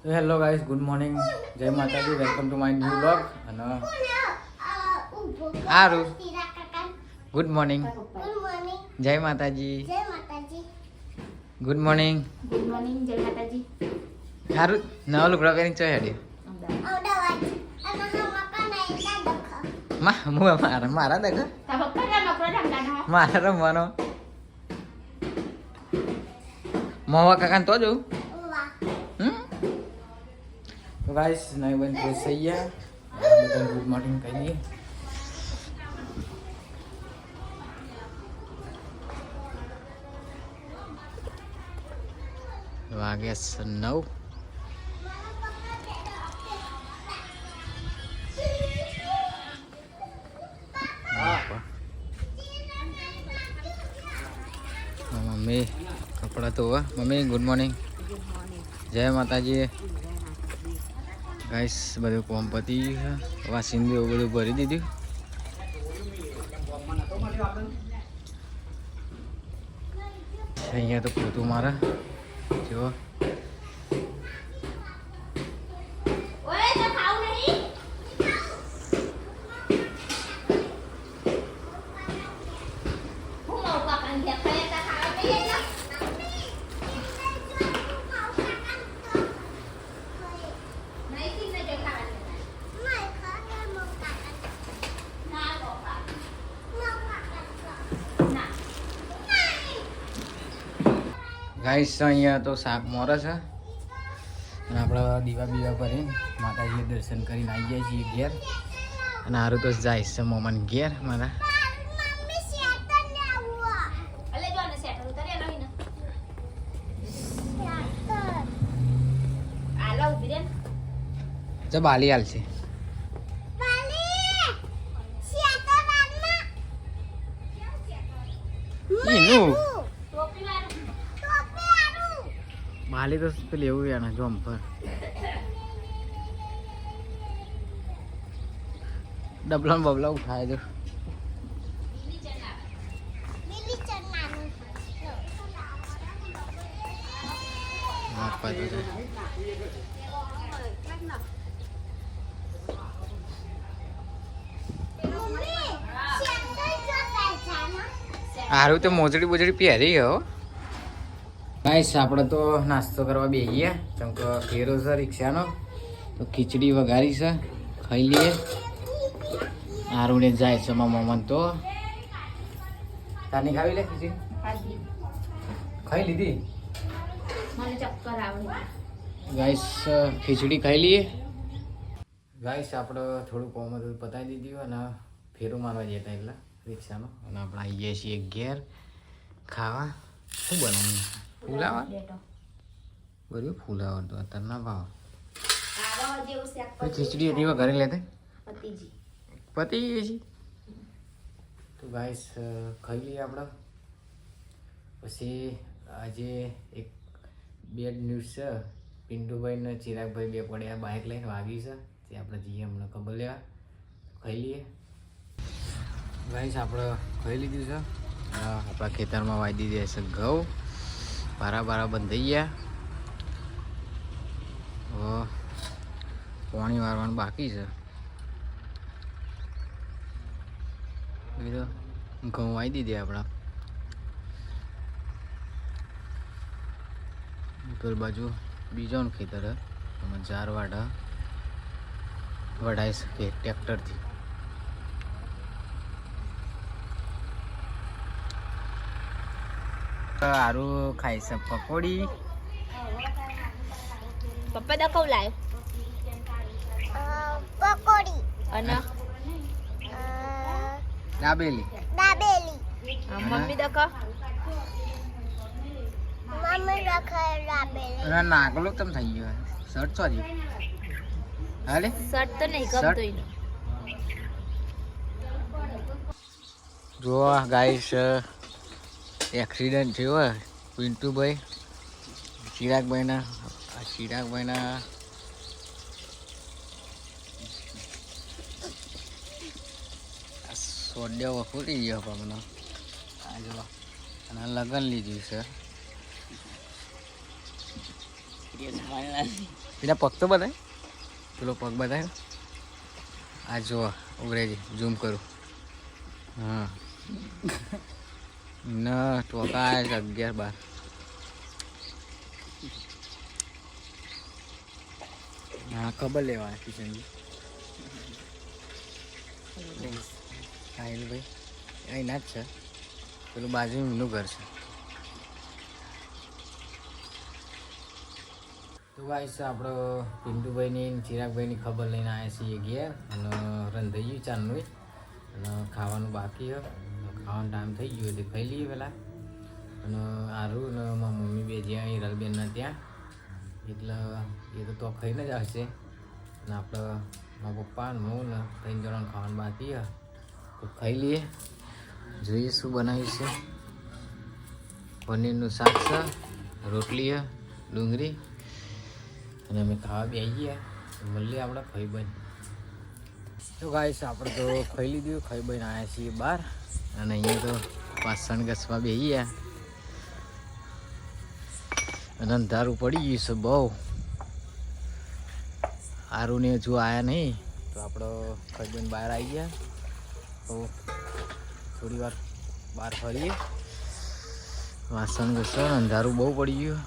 Hello guys, good morning, જય માતાજી, welcome to my new blog. અને સારું, ગુડ મોર્નિંગ, જય માતાજી, ગુડ મોર્નિંગ, જય માતાજી. સારું. નવા લુગડા પહેરીને ચો હેડે મારા દેખ મારા રમવાનો મોવા કાકા તો જવું. તો ગાઈસ નહીં બન ફ્રેશ થઈ ગયા, બધાને ગુડ મોર્નિંગ કહીએ. વાગે 9. મમ્મી કપડા ધોવા. મમ્મી ગુડ મોર્નિંગ, જય માતાજી. ગાઈસ બધું કોમ પતી ગયું છે, વાસીને એવું બધું ભરી દીધું. અહીંયા તો પોતું મારે જો ગાઈસ અહીંયા તો શાક મોરે છે અને આપણે દીવા બીવા ભરી માતાજીએ દર્શન કરીને આવી જાય છીએ ઘેર. અને હારું તો જાય છે મોમાન ઘેર મારા. તો બાલી હાલશે એનું બાલી તો પેલી એવું યાર જોમ પર ડબલા બબલા ઉઠાય દો. હારું તો મોજડી બોજડી પહેરી હો. ગાઈસ આપણે તો નાસ્તો કરવા બેસીએ, કેમ કે ફેરો છે રિક્ષાનો, તો ખીચડી વઘારી છે, ખાઈ લઈએ. આરુને જાય છે મારા મમ્મા તો તાની ખાવી લે ખીચડી ખાઈ લીધી. ગાઈસ ખીચડી ખાઈ લઈએ. ગાઈસ આપણે થોડું કોમ હતું પતાવી દીધું અને ફેરો મારવા જતા એટલે રિક્ષાનો. અને આપણે આવીએ છીએ ઘેર ખાવા. શું બનાવ્યું? ફુલાવા બરાબર, ફુલાવા તો અત્યારે ના ભાવ. ખીચડી હતી ઘરે લેતે પતી ગઈ છે. તો ગાઈસ ખાઈ લઈએ આપણે. પછી આજે એક બેડ ન્યૂઝ છે. પિન્ટુભાઈ ને ચિરાગભાઈ બે પડ્યા બાઇક લઈને વાગી છે, તે આપણે જઈએ અમને ખબર લેવા. ખાઈ લઈએ. ગાઈસ આપણે ખાઈ લીધું છે. આપણા ખેતરમાં વાવી દીધી છે ઘઉં. બારા બંધાઈ ગયા. પાણી વારવાનું બાકી છે. ઘઉં વાવી દીધી આપણા. પેલ બાજુ બીજાનું ખેતર એમાં 4 વાડા વઢાઈ શકે ટ્રેક્ટરથી. સારું ખાઈ છે પકોડી. પપ્પા દા કઉ લાય પકોડી અને દાબેલી મમ્મી દા કા નાગલો તમ થઈ ગયો. શર્ટ સોરી હાલે શર્ટ તો નહીં ગમતો ઈનો. જો ગાઈસ એક્સિડન્ટ થયો પિન્ટુભાઈ ચિરાગભાઈના સોડિયા વખોટી ગયો પણ મને. આ જો અને લગન લીધું છે. પેલા પગ તો બતાય, પેલો પગ બતાય. આ જો ઉભરેજી ઝૂમ કરું. હા ના ટોકા 11-12. હા ખબર લેવા કિશનજી. સાહિલભાઈ અહીંના જ છે, પેલું બાજુ એમનું ઘર છે. તો ગાઈસ આપણો પિન્ટુભાઈની ચિરાગભાઈની ખબર લઈને આવ્યા છીએ ગયા, અને રંધાઈ ગયું ચારનું અને ખાવાનું બાકી છે. ખાવાનો ટાઈમ થઈ ગયો એટલે ખાઈ લઈએ પહેલાં. અને આરું ને મારા મમ્મી બે જ્યાં હિરલબેનના ત્યાં, એટલે એ તો ખાઈને જ આવશે. અને આપણે મારા પપ્પા ને હું ને 3 જણાનું ખાવાનું બાકી છે, તો ખાઈ લઈએ. જોઈએ શું બનાવ્યું છે. પનીરનું શાક છે, રોટલી છે, ડુંગળી, અને અમે ખાવા બેસી ગયા. મળીએ આપણે ખાઈ બન. તો ગાઈસ આપણે તો ખાઈ લીધું, ખાઈ બન આવ્યા છીએ બહાર. અને અહીંયા તો વાસણ ઘસવા બેસી ગયા. અને અંધારું પડી ગયું છે બહુ. આરુને હજુ આવ્યા નહીં, તો આપણે ખાઈ બન બહાર આવી ગયા. તો થોડી વાર બહાર ફરીએ. વાસણ ઘસવા અંધારું બહુ પડી ગયું.